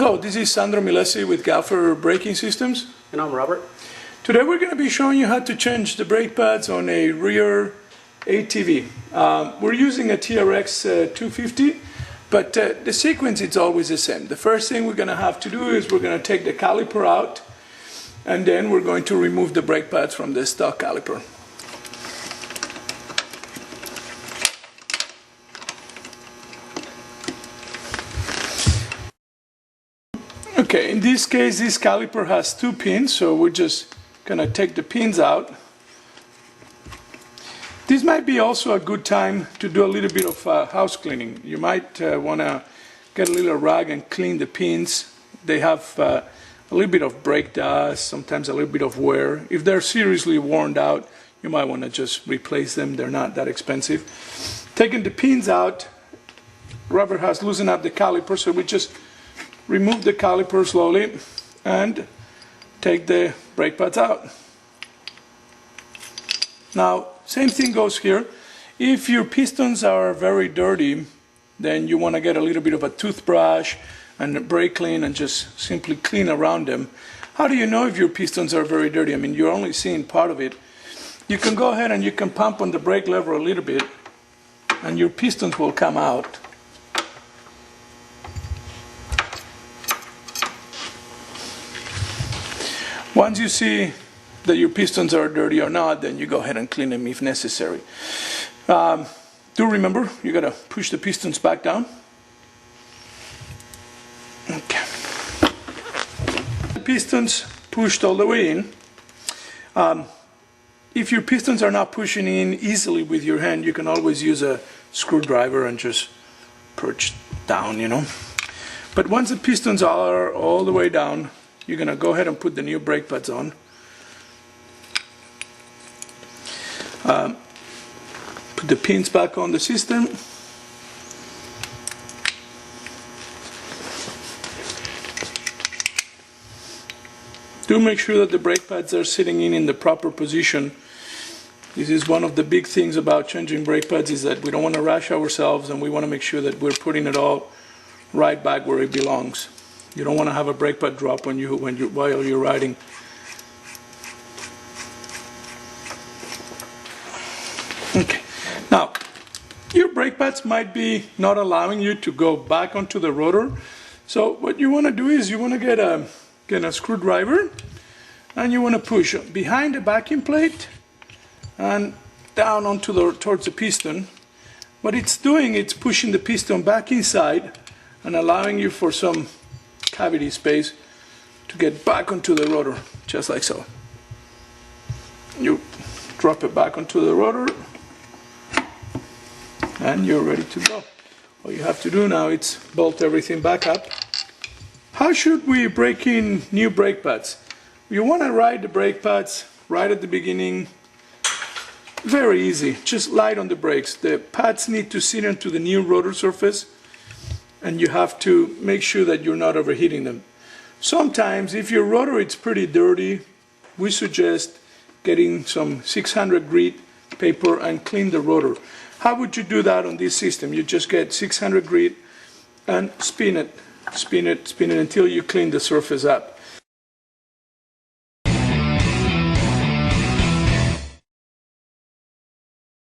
Hello, this is Sandro Milesi with Galfer Braking Systems. And I'm Robert. Today we're going to be showing you how to change the brake pads on a rear ATV. We're using a TRX 250, but the sequence is always the same. The first thing we're going to have to do is we're going to take the caliper out, and then we're going to remove the brake pads from the stock caliper. Okay, in this case, this caliper has two pins, so we're just going to take the pins out. This might be also a good time to do a little bit of house cleaning. You might want to get a little rag and clean the pins. They have a little bit of brake dust, sometimes a little bit of wear. If they're seriously worn out, you might want to just replace them. They're not that expensive. Taking the pins out, Robert has loosened up the caliper, so we just remove the caliper slowly and take the brake pads out. Now, same thing goes here. If your pistons are very dirty, then you want to get a little bit of a toothbrush and a brake clean and just simply clean around them. How do you know if your pistons are very dirty? I mean, you're only seeing part of it. You can go ahead and you can pump on the brake lever a little bit and your pistons will come out. Once you see that your pistons are dirty or not, then you go ahead and clean them if necessary. Do remember, you got to push the pistons back down. Okay. The pistons pushed all the way in. If your pistons are not pushing in easily with your hand, you can always use a screwdriver and just perch down, you know. But once the pistons are all the way down, you're going to go ahead and put the new brake pads on. Put the pins back on the system. Do make sure that the brake pads are sitting in the proper position. This is one of the big things about changing brake pads, is that we don't want to rush ourselves and we want to make sure that we're putting it all right back where it belongs. You don't want to have a brake pad drop on you while you're riding. Okay, now your brake pads might be not allowing you to go back onto the rotor. So what you want to do is you want to get a screwdriver and you want to push behind the backing plate and down onto towards the piston. What it's doing, it's pushing the piston back inside and allowing you for some cavity space to get back onto the rotor, just like so. You drop it back onto the rotor and you're ready to go. All you have to do now is bolt everything back up. How should we break in new brake pads? You want to ride the brake pads right at the beginning. Very easy, just light on the brakes. The pads need to sit into the new rotor surface, and you have to make sure that you're not overheating them. Sometimes, if your rotor is pretty dirty, we suggest getting some 600 grit paper and clean the rotor. How would you do that on this system? You just get 600 grit and spin it until you clean the surface up.